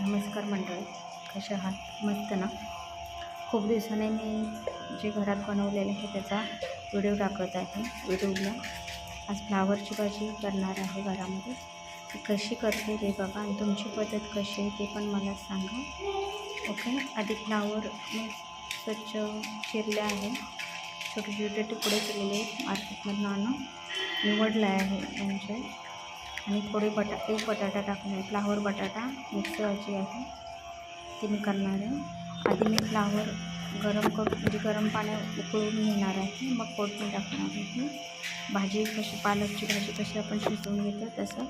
नमस्कार मंडळी, कसे आहात? मस्त ना. खूप दिवसाने मी जे घरात बनवलेले आहे त्याचा व्हिडिओ टाकत आहे यूट्यूबला. आज फ्लावरची भाजी करणार आहे घरामध्ये. ती कशी करते ते बघा आणि तुमची पद्धत कशी आहे ते पण मला सांगा. ओके. आधी फ्लावर मी स्वच्छ चिरले आहे, छोटे छोटे तुकडे केलेले मार्केटमधून आणून निवडले आहे म्हणजे. आणि थोडे एक बटाटा टाकून फ्लावर बटाटा मिक्स भाजी आहे ती मी करणार आहे. आधी मी फ्लावर गरम करून म्हणजे गरम पाण्यात उकळून घेणार आहे, मग फोडणी टाकणार आहे. भाजी कशी पालकची भाजी कशी आपण शिजवून घेतो तसं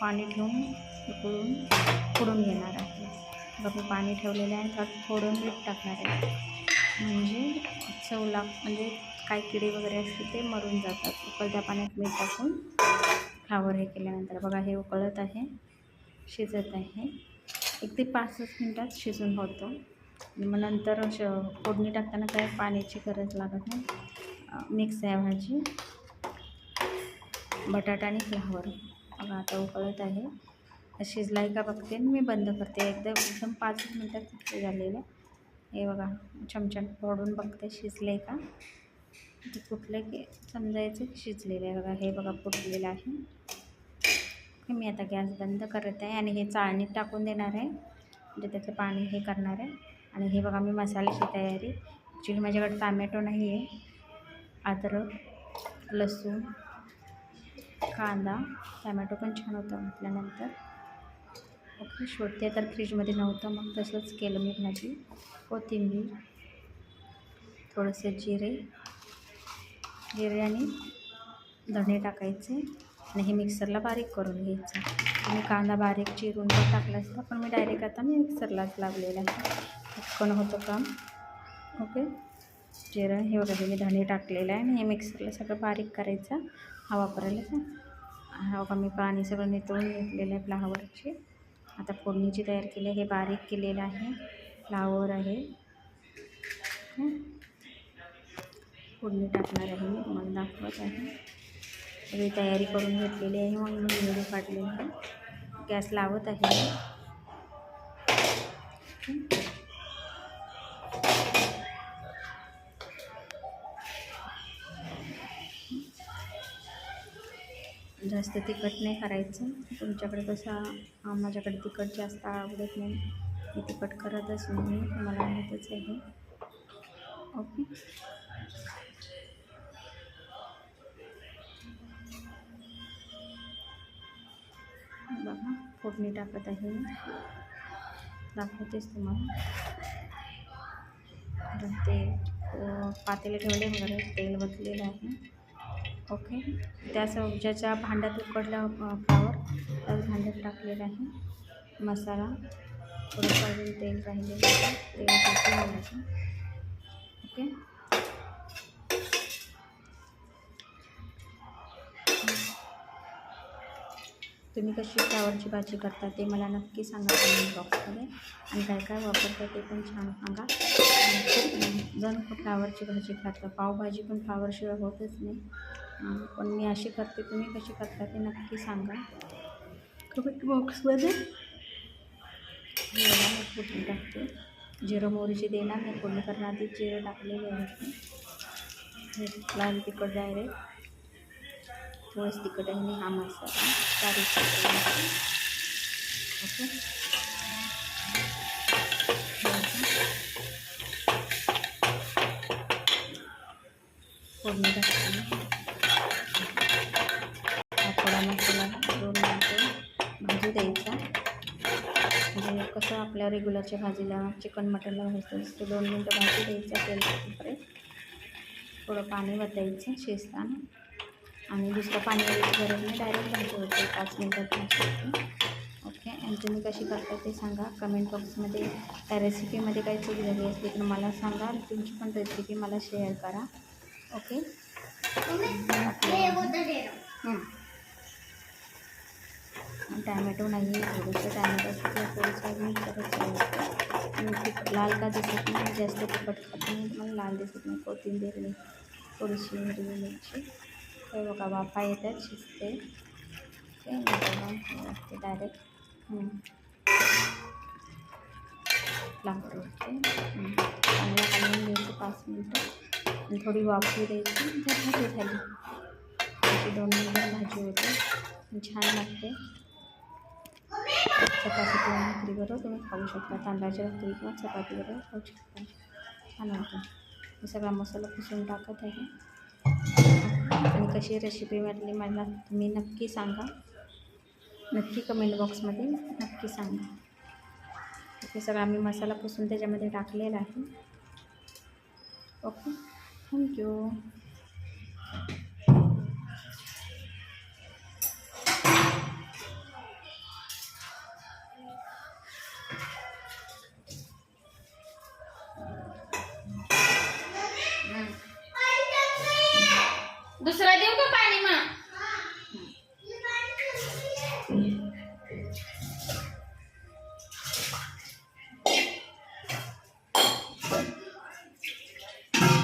पाणी ठेवून उकळून फोडून घेणार आहे. बघ मी पाणी ठेवलेलं आहे, त्यात फोडून मीठ टाकणार आहे म्हणजे चव म्हणजे काही किडे वगैरे असते ते मरून जातात. उकळत्या पाण्यात मीठ टाकून फ्लावर हे केल्यानंतर बघा हे उकळत आहे, शिजत आहे. 1 ते 5 मिनटात शिजून होतो. मग नंतर फोडणी टाकताना काय पाण्याची गरज लागत नाही. मिक्स आहे भाजी, बटाटा आणि फ्लावर. बघा आता उकळत आहे, शिजला आहे का बघते मी बंद करते. एकदम 5 मिनटात झालेलं. हे बघा चमच्याने फोडून बघते शिजले आहे का. ते फुटलं की समजायचं की शिजलेलं आहे. बघा हे बघा फुटलेलं आहे. मी आता गॅस बंद करत आहे आणि हे चाळणीत टाकून देणार आहे म्हणजे त्याचं पाणी हे करणार आहे. आणि हे बघा मी मसाल्याची तयारी. ॲक्च्युली माझ्याकडे टॅमॅटो नाही आहे. अद्रक, लसूण, कांदा, टॅमॅटो पण छान होतं म्हटल्यानंतर ओके शोधते तर फ्रीजमध्ये नव्हतं, मग तसंच केलं मी. भाजी, कोथिंबीर, थोडेसे जिरे आणि धणे टाकायचे आणि हे मिक्सरला बारीक करून घ्यायचं. मी कांदा बारीक चिरून पण टाकला असता, पण मी डायरेक्ट आता मी मिक्सरलाच लावलेला आहे, पटकन होतं काम. ओके. जिरं हे वगैरे मी धणे टाकलेलं आहे आणि हे मिक्सरला सगळं बारीक करायचं. हा वापरायला हा बघा मी पाणी सगळं नितळून घेतलेलं आहे फ्लावरची. आता फोडणीची तयार केली आहे. हे बारीक केलेलं आहे फ्लावर आहे. फोडणी टाकणार आहे मी, तुम्हाला दाखवत आहे. सगळी तयारी करून घेतलेली आहे. मग मी व्हिडिओ काढलेला आहे. गॅस लावत आहे. जास्त तिखट नाही करायचं. तुमच्याकडे कसं, माझ्याकडे तिखट जास्त आवडत नाही, मी तिखट करतच नाही, मला माहीतच आहे. ओके. बघा फोडणी टाकत आहे मी, दाखवतेच तुम्हाला. ते पातेले ठेवले वगैरे, तेल वतलेलं आहे. ओके. ज्याच्या भांड्यात उकडलं फ्लावर त्याच भांड्यात टाकलेलं आहे मसाला. थोडंसं अजून तेल राहिलेलं आहे, तेल टाकून. ओके. तुम्ही कशी फ्लावरची भाजी करता ते मला नक्की सांगा कमेंट बॉक्समध्ये. आणि काय काय वापरता ते पण छान सांगा. खूप जण फ्लावरची भाजी खातात, पावभाजी पण फ्लावरशिवाय होतच नाही. पण मी अशी करते, तुम्ही कशी करता ते नक्की सांगा कमेंट बॉक्समध्ये. मी फोडणी टाकते. जिरं मोहरीची देणार नाही फोडणी करणार, आधी जिरं टाकलेले आहे. लाल तिखट डायरेक्ट, थोडंसं तिखट आहे आणि हा मसाला बारीक ओके. फोडणी टाकते. थोडा मसाला 2 मिनटं भाजू द्यायचा. म्हणजे कसं आपल्या रेग्युलरच्या भाजीला चिकन मटनला भाजतो तसं 2 मिनटं भाजू द्यायचं. तेल टाकून थोडं पाणी वतायचं शिजताना आणि दुसरं पाणी द्यायची गरज नाही, डायरेक्ट भाजी होते 5 मिनटात भाजी. ओके. आणि तुम्ही कशी करता ते सांगा कमेंट बॉक्समध्ये. त्या रेसिपीमध्ये काही चूक झाली असली तर मला सांगा, तुमची पण रेसिपी मला शेअर करा. ओके. टॅमॅटो नाही आहे, थोडंसं टॅमॅटो असतं थोडंसं मी करत लाल का दिसत नाही, जास्त तिखट खात नाही, मला लाल दिसत नाही. कोथिंबीर नाही, थोडीशी हिरवी मिरची. हे बघा वाफा येतात, शिजते. ओके. डायरेक्ट फ्लावर होते चांगला काढून घ्यायचं 5 मिनटं आणि थोडी वाफी द्यायची. तर भाजी झाली. अशी 2 मिनिटं भाजी होते, छान लागते. चपाती किंवा भाकरीबरोबर तुम्ही खाऊ शकता. तांदळाच्या भाकरी किंवा चपातीबरोबर खाऊ शकता. छान होतं. मी सगळा मसाला पुसून टाकत आहे. आणि कशी रेसिपी वाटली मला तुम्ही नक्की सांगा. नक्की कमेंट बॉक्समध्ये नक्की सांगा. हे सगळा मी मसाला पुसून त्याच्यामध्ये टाकलेला आहे. Okay, thank you. दुसरा देऊ का पाणी मग?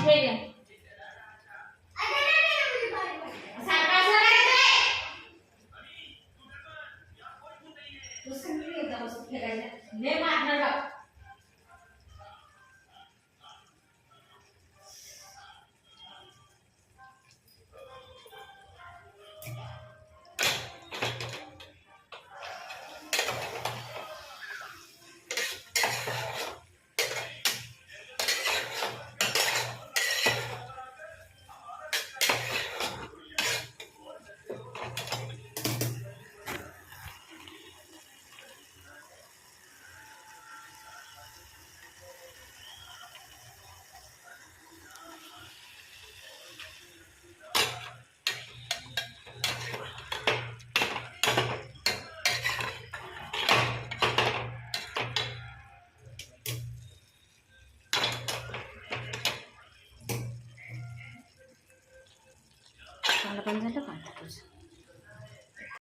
हे घे. हे मारणार बघ. मला पण झालं का आता तुझं?